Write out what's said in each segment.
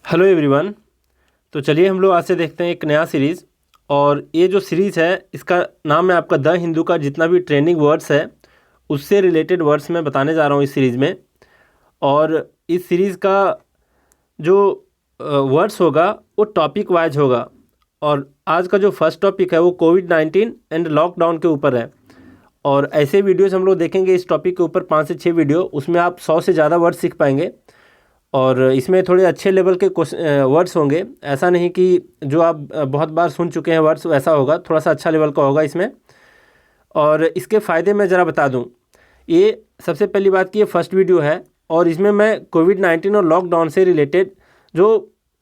Hello everyone. तो चलिए हम लोग आज से देखते हैं एक नया सीरीज़। और ये जो सीरीज़ है इसका नाम है आपका द हिंदू का जितना भी ट्रेंडिंग वर्ड्स है उससे रिलेटेड वर्ड्स मैं बताने जा रहा हूँ इस सीरीज़ में। और इस सीरीज़ का जो वर्ड्स होगा वो टॉपिक वाइज होगा। और आज का जो फर्स्ट टॉपिक है वो कोविड-19 एंड लॉकडाउन के ऊपर है। और ऐसे वीडियोस हम लोग देखेंगे इस टॉपिक के ऊपर 5 से 6 वीडियो, उसमें आप 100 से ज़्यादा वर्ड सीख पाएंगे। और इसमें थोड़े अच्छे लेवल के वर्ड्स होंगे, ऐसा नहीं कि जो आप बहुत बार सुन चुके हैं वर्ड्स वैसा होगा, थोड़ा सा अच्छा लेवल का होगा इसमें। और इसके फ़ायदे मैं ज़रा बता दूं। ये सबसे पहली बात कि ये फर्स्ट वीडियो है और इसमें मैं कोविड-19 और लॉकडाउन से रिलेटेड जो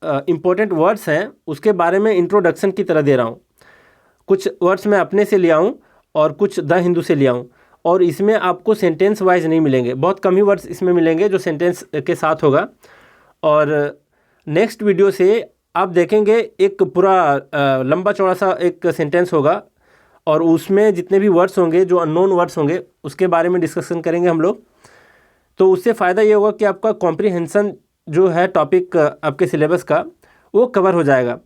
इम्पोर्टेंट वर्ड्स हैं उसके बारे में इंट्रोडक्शन की तरह दे रहा हूँ। कुछ वर्ड्स मैं अपने से लिया हूँ और कुछ द हिंदू से लिया हूँ। और इसमें आपको सेंटेंस वाइज नहीं मिलेंगे, बहुत कम ही वर्ड्स इसमें मिलेंगे जो सेंटेंस के साथ होगा। और नेक्स्ट वीडियो से आप देखेंगे एक पूरा लंबा चौड़ा सा एक सेंटेंस होगा और उसमें जितने भी वर्ड्स होंगे जो अननोन वर्ड्स होंगे उसके बारे में डिस्कशन करेंगे हम लोग। तो उससे फ़ायदा ये होगा कि आपका कॉम्प्रिहेंशन जो है टॉपिक आपके सिलेबस का वो कवर हो जाएगा।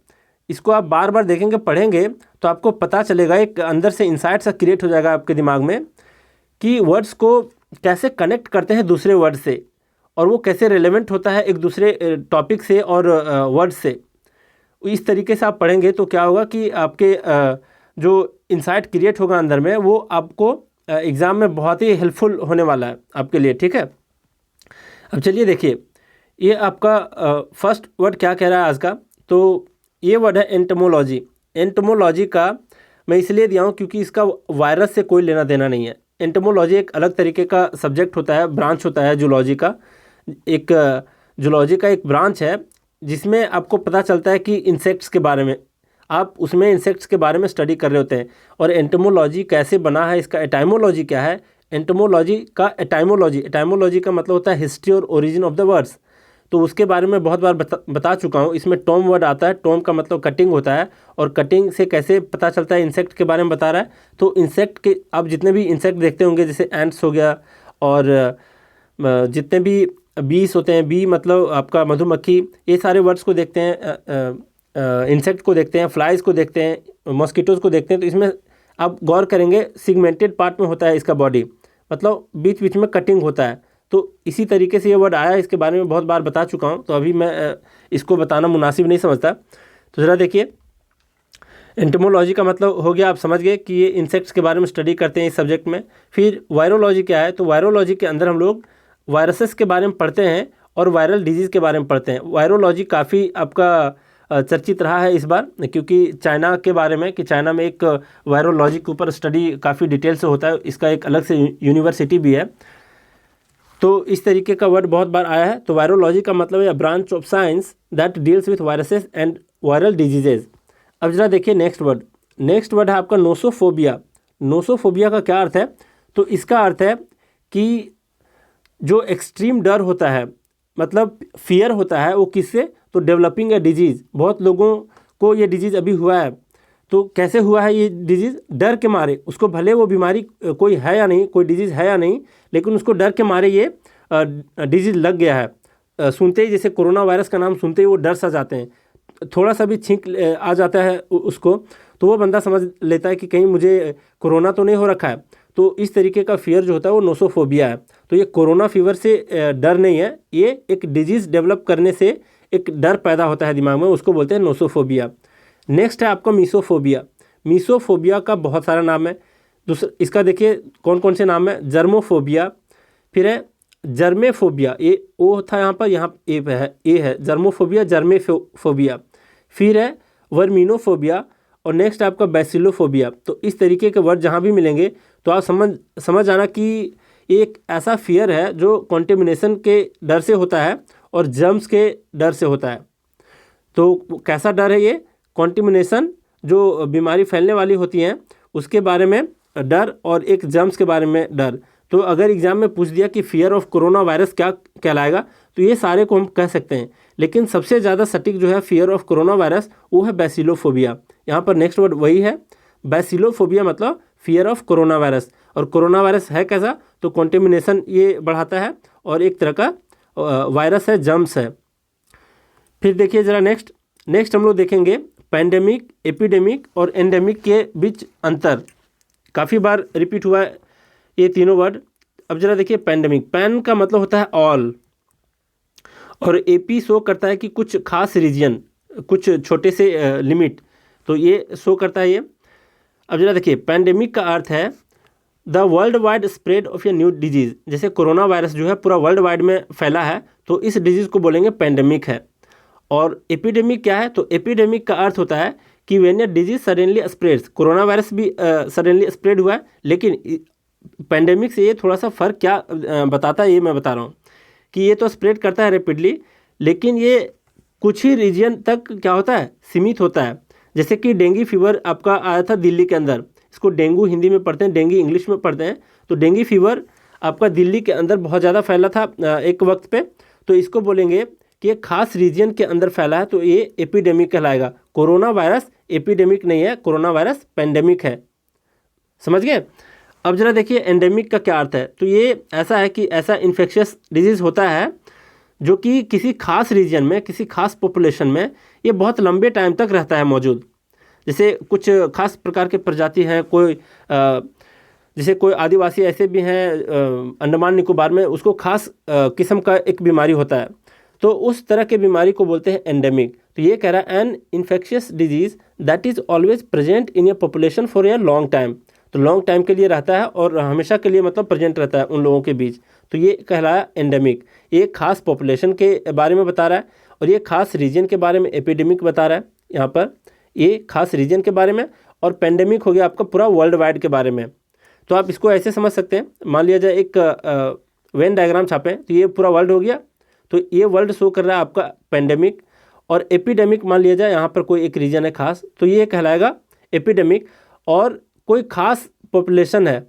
इसको आप बार बार देखेंगे, पढ़ेंगे तो आपको पता चलेगा, एक अंदर से इंसाइट सा क्रिएट हो जाएगा आपके दिमाग में कि वर्ड्स को कैसे कनेक्ट करते हैं दूसरे वर्ड से और वो कैसे रेलेवेंट होता है एक दूसरे टॉपिक से और वर्ड से। इस तरीके से आप पढ़ेंगे तो क्या होगा कि आपके जो इंसाइट क्रिएट होगा अंदर में वो आपको एग्ज़ाम में बहुत ही हेल्पफुल होने वाला है आपके लिए। ठीक है, अब चलिए देखिए ये आपका फर्स्ट वर्ड क्या कह रहा है आज का। तो ये वर्ड है एंटोमोलॉजी। एंटोमोलॉजी का मैं इसलिए दिया हूँ क्योंकि इसका वायरस से कोई लेना देना नहीं है। एंटोमोलॉजी एक अलग तरीके का सब्जेक्ट होता है, ब्रांच होता है जूलॉजी का। एक जूलॉजी का एक ब्रांच है जिसमें आपको पता चलता है कि इंसेक्ट्स के बारे में, आप उसमें इंसेक्ट्स के बारे में स्टडी कर रहे होते हैं। और एंटोमोलॉजी कैसे बना है, इसका एटाइमोलॉजी क्या है। एंटोमोलॉजी का एटाइमोलॉजी का मतलब होता है हिस्ट्री और ओरिजिन ऑफ द वर्ड्स। तो उसके बारे में बहुत बार बता चुका हूँ। इसमें टॉम वर्ड आता है, टॉम का मतलब कटिंग होता है और कटिंग से कैसे पता चलता है, इंसेक्ट के बारे में बता रहा है। तो इंसेक्ट के आप जितने भी इंसेक्ट देखते होंगे जैसे एंट्स हो गया और जितने भी बीस होते हैं, बी मतलब आपका मधुमक्खी, ये सारे वर्ड्स को देखते हैं, इंसेक्ट को देखते हैं, फ्लाइज को देखते हैं, मॉस्किटोज़ को देखते हैं। तो इसमें आप गौर करेंगे सिगमेंटेड पार्ट में होता है इसका बॉडी, मतलब बीच बीच में कटिंग होता है। तो इसी तरीके से ये वर्ड आया, इसके बारे में बहुत बार बता चुका हूँ तो अभी मैं इसको बताना मुनासिब नहीं समझता। तो ज़रा देखिए, एंटोमोलॉजी का मतलब हो गया, आप समझ गए कि ये इंसेक्ट्स के बारे में स्टडी करते हैं इस सब्जेक्ट में। फिर वायरोलॉजी क्या है, तो वायरोलॉजी के अंदर हम लोग वायरसेस के बारे में पढ़ते हैं और वायरल डिजीज़ के बारे में पढ़ते हैं। वायरोलॉजी काफ़ी आपका चर्चित रहा है इस बार, क्योंकि चाइना के बारे में, कि चाइना में एक वायरोलॉजी के ऊपर स्टडी काफ़ी डिटेल से होता है, इसका एक अलग से यूनिवर्सिटी भी है। तो इस तरीके का वर्ड बहुत बार आया है। तो वायरोलॉजी का मतलब है branch of science that deals with viruses and viral diseases. अब जरा देखिए नेक्स्ट वर्ड है आपका नोसोफोबिया। नोसोफोबिया का क्या अर्थ है, तो इसका अर्थ है कि जो एक्सट्रीम डर होता है, मतलब फियर होता है, वो किससे, तो डेवलपिंग ए डिजीज़। बहुत लोगों को ये डिजीज़ अभी हुआ है। तो कैसे हुआ है ये डिजीज़, डर के मारे, उसको भले वो बीमारी कोई है या नहीं, कोई डिजीज़ है या नहीं, लेकिन उसको डर के मारे ये डिजीज़ लग गया है। सुनते ही, जैसे कोरोना वायरस का नाम सुनते ही वो डर सा जाते हैं, थोड़ा सा भी छींक आ जाता है उसको तो वो बंदा समझ लेता है कि कहीं मुझे कोरोना तो नहीं हो रखा है। तो इस तरीके का फियर जो होता है वो नोसोफोबिया है। तो ये कोरोना फीवर से डर नहीं है, ये एक डिजीज़ डेवलप करने से एक डर पैदा होता है दिमाग में, उसको बोलते हैं नोसोफोबिया। नेक्स्ट है आपका मीसोफोबिया। मीसोफोबिया का बहुत सारा नाम है। दूसरा इसका देखिए कौन कौन से नाम है, जर्मोफोबिया, फिर है जर्मेफोबिया, ये ओ था यहाँ ए है जर्मोफोबिया, जर्मेफोबिया, फिर है वर्मिनोफोबिया और नेक्स्ट आपका बैसिलोफोबिया। तो इस तरीके के वर्ड जहाँ भी मिलेंगे तो आप समझ आना कि एक ऐसा फियर है जो कॉन्टेमिनेशन के डर से होता है और जर्म्स के डर से होता है। तो कैसा डर है ये, कॉन्टेमिनेशन, जो बीमारी फैलने वाली होती हैं उसके बारे में डर और एक जर्म्स के बारे में डर। तो अगर एग्जाम में पूछ दिया कि फियर ऑफ कोरोना वायरस क्या कहलाएगा, तो ये सारे को हम कह सकते हैं, लेकिन सबसे ज़्यादा सटीक जो है फियर ऑफ कोरोना वायरस वो है बैसिलोफोबिया। यहाँ पर नेक्स्ट वर्ड वही है, बैसिलोफोबिया मतलब फियर ऑफ कोरोना वायरस। और कोरोना वायरस है कैसा, तो कॉन्टेमिनेशन ये बढ़ाता है और एक तरह का वायरस है, जर्म्स है। फिर देखिए ज़रा नेक्स्ट हम लोग देखेंगे पैंडेमिक, एपिडेमिक और एंडेमिक के बीच अंतर। काफ़ी बार रिपीट हुआ है ये तीनों वर्ड। अब ज़रा देखिए पैंडेमिक, पैन का मतलब होता है ऑल, और एपी शो करता है कि कुछ खास रीजन, कुछ छोटे से लिमिट, तो ये शो करता है ये। अब ज़रा देखिए पैंडेमिक का अर्थ है the world wide spread of a new disease. जैसे कोरोना वायरस जो है पूरा वर्ल्ड वाइड में फैला है, तो इस डिजीज़ को बोलेंगे पैंडेमिक है। और एपिडेमिक क्या है, तो एपिडेमिक का अर्थ होता है कि when a disease suddenly spreads. Corona virus भी सडनली स्प्रेड हुआ है, लेकिन पैंडेमिक से ये थोड़ा सा फ़र्क क्या बताता है, ये मैं बता रहा हूँ कि ये तो स्प्रेड करता है रैपिडली, लेकिन ये कुछ ही रीजन तक क्या होता है, सीमित होता है। जैसे कि डेंगू फीवर आपका आया था दिल्ली के अंदर, इसको डेंगू हिंदी में पढ़ते हैं, डेंगू इंग्लिश में पढ़ते हैं। तो डेंगू फीवर आपका दिल्ली के अंदर बहुत ज़्यादा फैला था एक वक्त पे, तो इसको बोलेंगे कि एक खास रीजन के अंदर फैला है, तो ये एपिडेमिक कहलाएगा। कोरोना वायरस एपिडेमिक नहीं है, कोरोना वायरस पेंडेमिक है। समझ गए। अब जरा देखिए एंडेमिक का क्या अर्थ है, तो ये ऐसा है कि ऐसा इन्फेक्शियस डिजीज़ होता है जो कि किसी खास रीजन में, किसी खास पॉपुलेशन में ये बहुत लंबे टाइम तक रहता है मौजूद। जैसे कुछ खास प्रकार के प्रजाति हैं, जैसे कोई आदिवासी ऐसे भी हैं अंडमान निकोबार में, उसको खास किस्म का एक बीमारी होता है, तो उस तरह के बीमारी को बोलते हैं एंडेमिक। तो ये कह रहा है an infectious disease that is always present in a population for a long time. तो लॉन्ग टाइम के लिए रहता है और हमेशा के लिए मतलब प्रेजेंट रहता है उन लोगों के बीच, तो ये कहलाया एंडेमिक। ये खास पॉपुलेशन के बारे में बता रहा है, और ये खास रीजन के बारे में एपिडेमिक बता रहा है यहाँ पर, ये खास रीजन के बारे में। और पेंडेमिक हो गया आपका पूरा वर्ल्ड वाइड के बारे में। तो आप इसको ऐसे समझ सकते हैं, मान लिया जाए एक वेन डायग्राम छापें, तो ये पूरा वर्ल्ड हो गया, तो ये वर्ल्ड शो कर रहा है आपका पेंडेमिक। और एपिडेमिक मान लिया जाए यहाँ पर कोई एक रीजन है खास, तो ये कहलाएगा एपिडेमिक। और कोई खास पॉपुलेशन है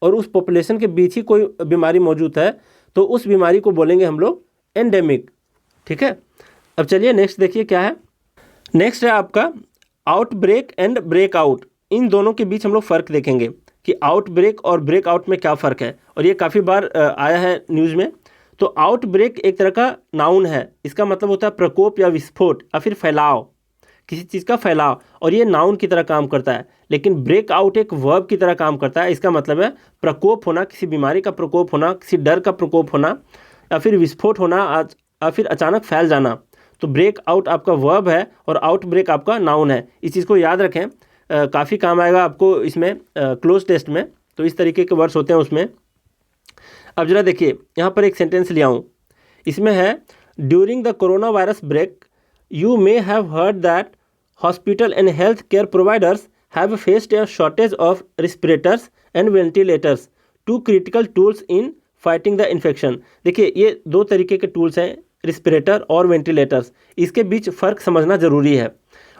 और उस पॉपुलेशन के बीच ही कोई बीमारी मौजूद है, तो उस बीमारी को बोलेंगे हम लोग एंडेमिक। ठीक है। अब चलिए नेक्स्ट देखिए क्या है। नेक्स्ट है आपका आउटब्रेक एंड ब्रेकआउट। इन दोनों के बीच हम लोग फ़र्क देखेंगे कि आउटब्रेक और ब्रेकआउट में क्या फ़र्क है, और ये काफ़ी बार आया है न्यूज़ में। तो आउटब्रेक एक तरह का नाउन है, इसका मतलब होता है प्रकोप या विस्फोट या फिर फैलाव, किसी चीज़ का फैलाव, और ये नाउन की तरह काम करता है। लेकिन ब्रेकआउट एक वर्ब की तरह काम करता है, इसका मतलब है प्रकोप होना, किसी बीमारी का प्रकोप होना, किसी डर का प्रकोप होना, या फिर विस्फोट होना, या फिर अचानक फैल जाना। तो ब्रेकआउट आपका वर्ब है और आउटब्रेक आपका नाउन है। इस चीज़ को याद रखें, काफ़ी काम आएगा आपको इसमें क्लोज टेस्ट में। तो इस तरीके के वर्ड्स होते हैं उसमें। अब जरा देखिए यहाँ पर एक सेंटेंस लिया हूँ, इसमें है during the corona virus break you may have heard that hospital and health care providers have faced a shortage of respirators and ventilators, two critical tools in fighting the infection। देखिए ये दो तरीके के tools हैं, रिस्पिरेटर और ventilators, इसके बीच फ़र्क समझना ज़रूरी है।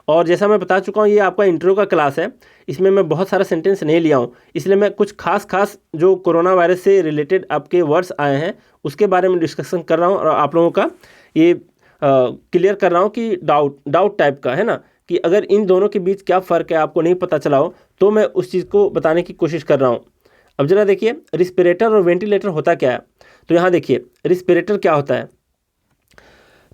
और जैसा मैं बता चुका हूँ, ये आपका इंट्रो का क्लास है, इसमें मैं बहुत सारा सेंटेंस नहीं लिया हूँ, इसलिए मैं कुछ खास जो कोरोना वायरस से रिलेटेड आपके वर्ड्स आए हैं उसके बारे में डिस्कशन कर रहा हूँ, और आप लोगों का ये क्लियर कर रहा हूँ कि डाउट टाइप का है ना, कि अगर इन दोनों के बीच क्या फ़र्क है आपको नहीं पता चला हो, तो मैं उस चीज़ को बताने की कोशिश कर रहा हूँ। अब जरा देखिए रिस्पिरेटर और वेंटिलेटर होता क्या है। तो यहाँ देखिए रिस्पिरेटर क्या होता है,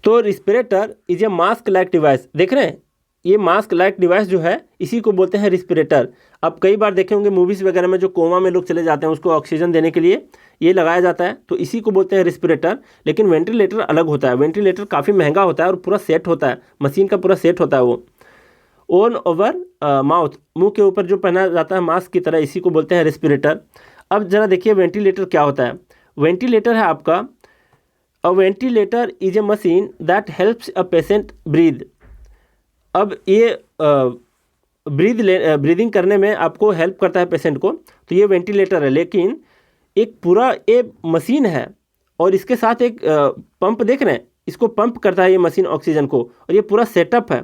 तो respirator is a mask like device. देख रहे हैं, ये मास्क लाइक डिवाइस जो है इसी को बोलते हैं रिस्पिरेटर। आप कई बार देखे होंगे मूवीज़ वगैरह में, जो कोमा में लोग चले जाते हैं उसको ऑक्सीजन देने के लिए ये लगाया जाता है, तो इसी को बोलते हैं रिस्पिरेटर। लेकिन वेंटिलेटर अलग होता है, वेंटिलेटर काफ़ी महंगा होता है और पूरा सेट होता है, मशीन का पूरा सेट होता है वो, ऑन ओवर माउथ, मुंह के ऊपर जो पहना जाता है मास्क की तरह, इसी को बोलते हैं रेस्पिरेटर। अब जरा देखिए वेंटिलेटर क्या होता है। वेंटिलेटर है आपका, अ ventilator is a machine that helps a patient breathe. अब ये ब्रीदिंग करने में आपको हेल्प करता है पेशेंट को, तो ये वेंटिलेटर है। लेकिन एक पूरा ये मशीन है और इसके साथ एक पंप देख रहे हैं, इसको पंप करता है ये मशीन ऑक्सीजन को, और ये पूरा सेटअप है,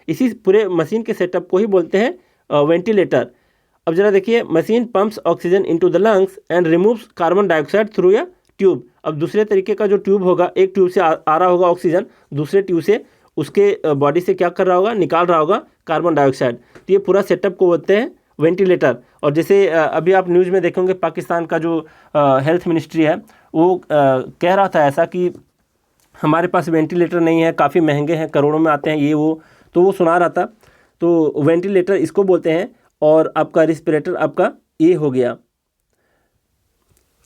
इसी पूरे मशीन के सेटअप को ही बोलते हैं वेंटिलेटर। अब जरा देखिए machine pumps oxygen into the lungs and removes carbon dioxide through a tube. अब दूसरे तरीके का जो ट्यूब होगा, एक ट्यूब से आ रहा होगा ऑक्सीजन, दूसरे ट्यूब से उसके बॉडी से क्या कर रहा होगा, निकाल रहा होगा कार्बन डाइऑक्साइड। तो ये पूरा सेटअप को बोलते हैं वेंटिलेटर। और जैसे अभी आप न्यूज़ में देखेंगे पाकिस्तान का जो हेल्थ मिनिस्ट्री है वो कह रहा था ऐसा कि हमारे पास वेंटिलेटर नहीं है, काफ़ी महंगे हैं, करोड़ों में आते हैं ये वो, तो वो सुना रहा था। तो वेंटिलेटर इसको बोलते हैं, और आपका रिस्पिरेटर आपका ये हो गया,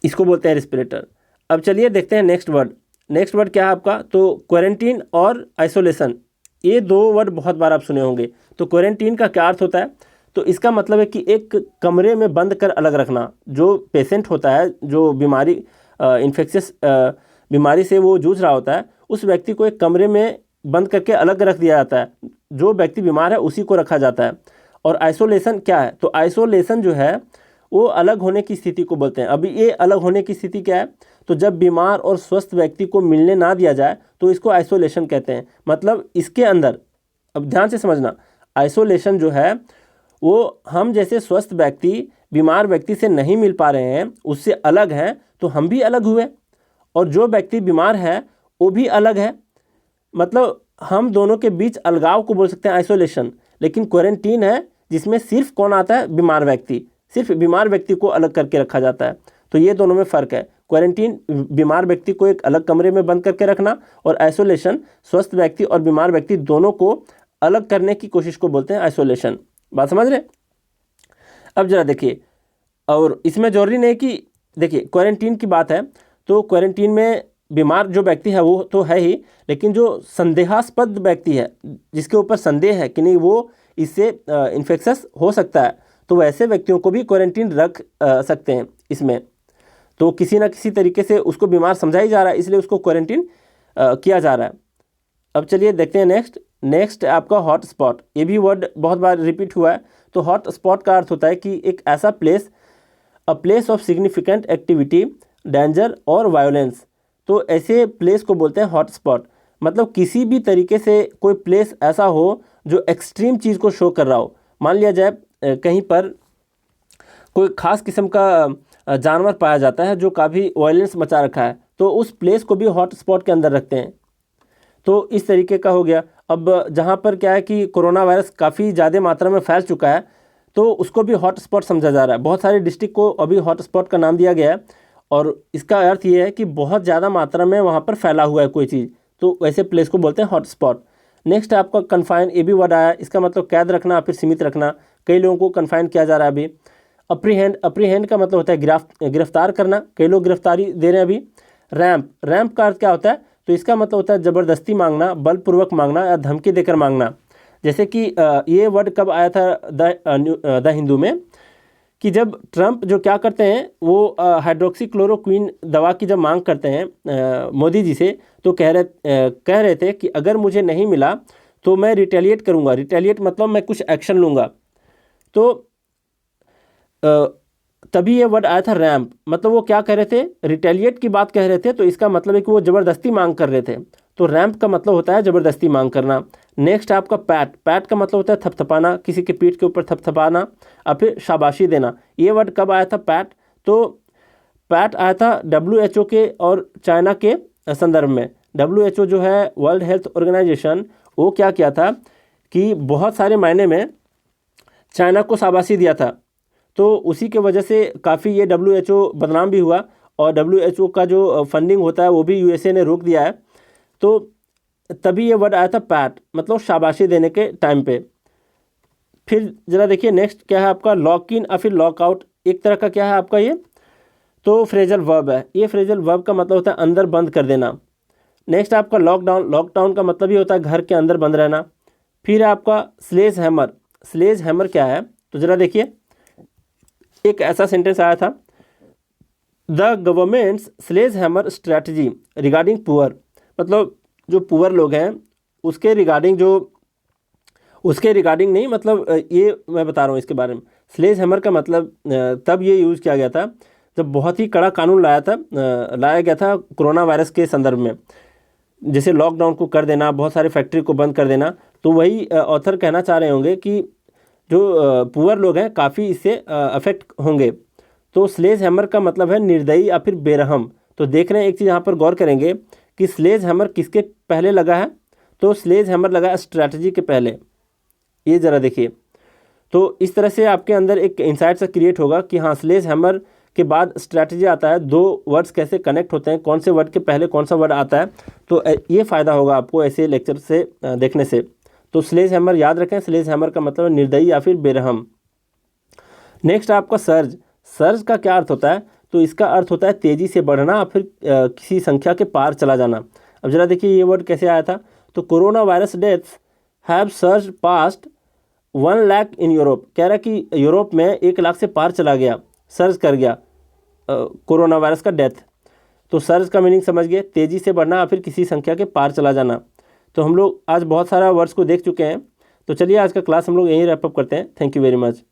इसको बोलते हैं रिस्पिरेटर। अब चलिए देखते हैं नेक्स्ट वर्ड। नेक्स्ट वर्ड क्या है आपका, तो क्वारंटीन और आइसोलेशन, ये दो वर्ड बहुत बार आप सुने होंगे। तो क्वारंटीन का क्या अर्थ होता है, तो इसका मतलब है कि एक कमरे में बंद कर अलग रखना। जो पेशेंट होता है, जो बीमारी इन्फेक्शियस बीमारी से वो जूझ रहा होता है, उस व्यक्ति को एक कमरे में बंद करके अलग रख दिया जाता है। जो व्यक्ति बीमार है उसी को रखा जाता है। और आइसोलेशन क्या है, तो आइसोलेशन जो है वो अलग होने की स्थिति को बोलते हैं। अभी ये अलग होने की स्थिति क्या है, तो जब बीमार और स्वस्थ व्यक्ति को मिलने ना दिया जाए तो इसको आइसोलेशन कहते हैं। मतलब इसके अंदर, अब ध्यान से समझना, आइसोलेशन जो है वो हम जैसे स्वस्थ व्यक्ति बीमार व्यक्ति से नहीं मिल पा रहे हैं, उससे अलग हैं, तो हम भी अलग हुए, और जो व्यक्ति बीमार है वो भी अलग है। मतलब हम दोनों के बीच अलगाव को बोल सकते हैं आइसोलेशन। लेकिन क्वारंटीन है जिसमें सिर्फ कौन आता है, बीमार व्यक्ति, सिर्फ बीमार व्यक्ति को अलग करके रखा जाता है। तो ये दोनों में फ़र्क है। क्वारंटीन बीमार व्यक्ति को एक अलग कमरे में बंद करके रखना, और आइसोलेशन स्वस्थ व्यक्ति और बीमार व्यक्ति दोनों को अलग करने की कोशिश को बोलते हैं आइसोलेशन। बात समझ रहे? अब जरा देखिए, और इसमें जरूरी नहीं कि, देखिए क्वारंटीन की बात है तो क्वारंटीन में बीमार जो व्यक्ति है वो तो है ही, लेकिन जो संदेहास्पद व्यक्ति है, जिसके ऊपर संदेह है कि नहीं वो इससे इन्फेक्शस हो सकता है, तो वैसे व्यक्तियों को भी क्वारंटीन रख सकते हैं इसमें। तो किसी ना किसी तरीके से उसको बीमार समझा ही जा रहा है, इसलिए उसको क्वारंटीन किया जा रहा है। अब चलिए देखते हैं नेक्स्ट आपका हॉट स्पॉट। ये भी वर्ड बहुत बार रिपीट हुआ है। तो हॉट स्पॉट का अर्थ होता है कि एक ऐसा place, a place of significant activity, danger और वायोलेंस। तो ऐसे प्लेस को बोलते हैं हॉट स्पॉट। मतलब किसी भी तरीके से कोई प्लेस ऐसा हो जो एक्सट्रीम चीज़ को शो कर रहा हो। मान लिया जाए कहीं पर कोई ख़ास किस्म का जानवर पाया जाता है जो काफ़ी वायलेंस मचा रखा है, तो उस प्लेस को भी हॉट स्पॉट के अंदर रखते हैं। तो इस तरीके का हो गया। अब जहाँ पर क्या है कि कोरोना वायरस काफ़ी ज़्यादा मात्रा में फैल चुका है, तो उसको भी हॉट स्पॉट समझा जा रहा है। बहुत सारे डिस्ट्रिक्ट को अभी हॉट स्पॉट का नाम दिया गया है, और इसका अर्थ ये है कि बहुत ज़्यादा मात्रा में वहाँ पर फैला हुआ है कोई चीज़, तो वैसे प्लेस को बोलते हैं हॉट स्पॉट। नेक्स्ट आपका कन्फाइन, ये भी वर्ड आया, इसका मतलब कैद रखना, फिर सीमित रखना। कई लोगों को कन्फाइन किया जा रहा है अभी। अप्रीहेंड का मतलब होता है गिरफ्तार करना, कई लोग गिरफ्तारी दे रहे हैं अभी। रैंप का अर्थ क्या होता है, तो इसका मतलब होता है ज़बरदस्ती मांगना, बलपूर्वक मांगना या धमकी देकर मांगना। जैसे कि ये वर्ड कब आया था द हिंदू में, कि जब ट्रंप जो क्या करते हैं वो हाइड्रोक्सीक्लोरोक्विन दवा की जब मांग करते हैं मोदी जी से, तो कह रहे थे कि अगर मुझे नहीं मिला तो मैं रिटेलिएट करूंगा। रिटेलिएट मतलब मैं कुछ एक्शन लूँगा। तो तभी ये वर्ड आया था रैंप। मतलब वो क्या कह रहे थे, रिटेलिएट की बात कह रहे थे, तो इसका मतलब है कि वो ज़बरदस्ती मांग कर रहे थे। तो रैंप का मतलब होता है ज़बरदस्ती मांग करना। नेक्स्ट आपका पैट का मतलब होता है थपथपाना, किसी के पीठ के ऊपर थपथपाना और फिर शाबाशी देना। ये वर्ड कब आया था पैट, तो पैट आया था WHO के और चाइना के संदर्भ में। WHO जो है वर्ल्ड हेल्थ ऑर्गेनाइजेशन, वो क्या किया था कि बहुत सारे मायने में चाइना को शाबाशी दिया था। तो उसी के वजह से काफ़ी ये WHO बदनाम भी हुआ, और WHO का जो फंडिंग होता है वो भी USA ने रोक दिया है। तो तभी ये वर्ड आया था पैट, मतलब शाबाशी देने के टाइम पे। फिर ज़रा देखिए नेक्स्ट क्या है आपका, लॉक इन और फिर लॉक आउट। एक तरह का क्या है आपका ये, तो फ्रेजल वर्ब है। ये फ्रेजल वर्ब का मतलब होता है अंदर बंद कर देना। नेक्स्ट आपका लॉकडाउन का मतलब ही होता है घर के अंदर बंद रहना। फिर आपका स्लेज हैमर क्या है, तो ज़रा देखिए, एक ऐसा सेंटेंस आया था, the government's sledgehammer strategy regarding poor. मतलब जो पुअर लोग हैं उसके रिगार्डिंग नहीं, मतलब ये मैं बता रहा हूँ इसके बारे में। स्लेज हैमर का मतलब तब ये यूज़ किया गया था जब बहुत ही कड़ा कानून लाया गया था कोरोना वायरस के संदर्भ में, जैसे लॉकडाउन को कर देना, बहुत सारे फैक्ट्री को बंद कर देना। तो वही ऑथर कहना चाह रहे होंगे कि जो पुअर लोग हैं काफ़ी इससे अफेक्ट होंगे। तो स्लेज हैमर का मतलब है निर्दयी या फिर बेरहम। तो देख रहे हैं, एक चीज़ यहाँ पर गौर करेंगे कि स्लेज हैमर किसके पहले लगा है, तो स्लेज हैमर लगा है स्ट्रैटेजी के पहले। ये ज़रा देखिए, तो इस तरह से आपके अंदर एक इंसाइट सा क्रिएट होगा कि हाँ, स्लेज हैमर के बाद स्ट्रैटेजी आता है, दो वर्ड्स कैसे कनेक्ट होते हैं, कौन से वर्ड के पहले कौन सा वर्ड आता है। तो ये फ़ायदा होगा आपको ऐसे लेक्चर से देखने से। तो स्लेज हैमर याद रखें, स्लेज हैमर का मतलब निर्दयी या फिर बेरहम। नेक्स्ट आपका सर्ज। सर्ज का क्या अर्थ होता है? तो इसका अर्थ होता है तेज़ी से बढ़ना, फिर किसी संख्या के पार चला जाना। अब जरा देखिए ये वर्ड कैसे आया था। तो corona virus deaths have surge past 1 lakh in Europe. कह रहा है कि यूरोप में 1 लाख से पार चला गया, सर्ज कर गया कोरोना वायरस का डेथ। तो सर्ज का मीनिंग समझ गए, तेज़ी से बढ़ना या फिर किसी संख्या के पार चला जाना। तो हम लोग आज बहुत सारा वर्ड्स को देख चुके हैं। तो चलिए आज का क्लास हम लोग यहीं रैप अप करते हैं। Thank you very much.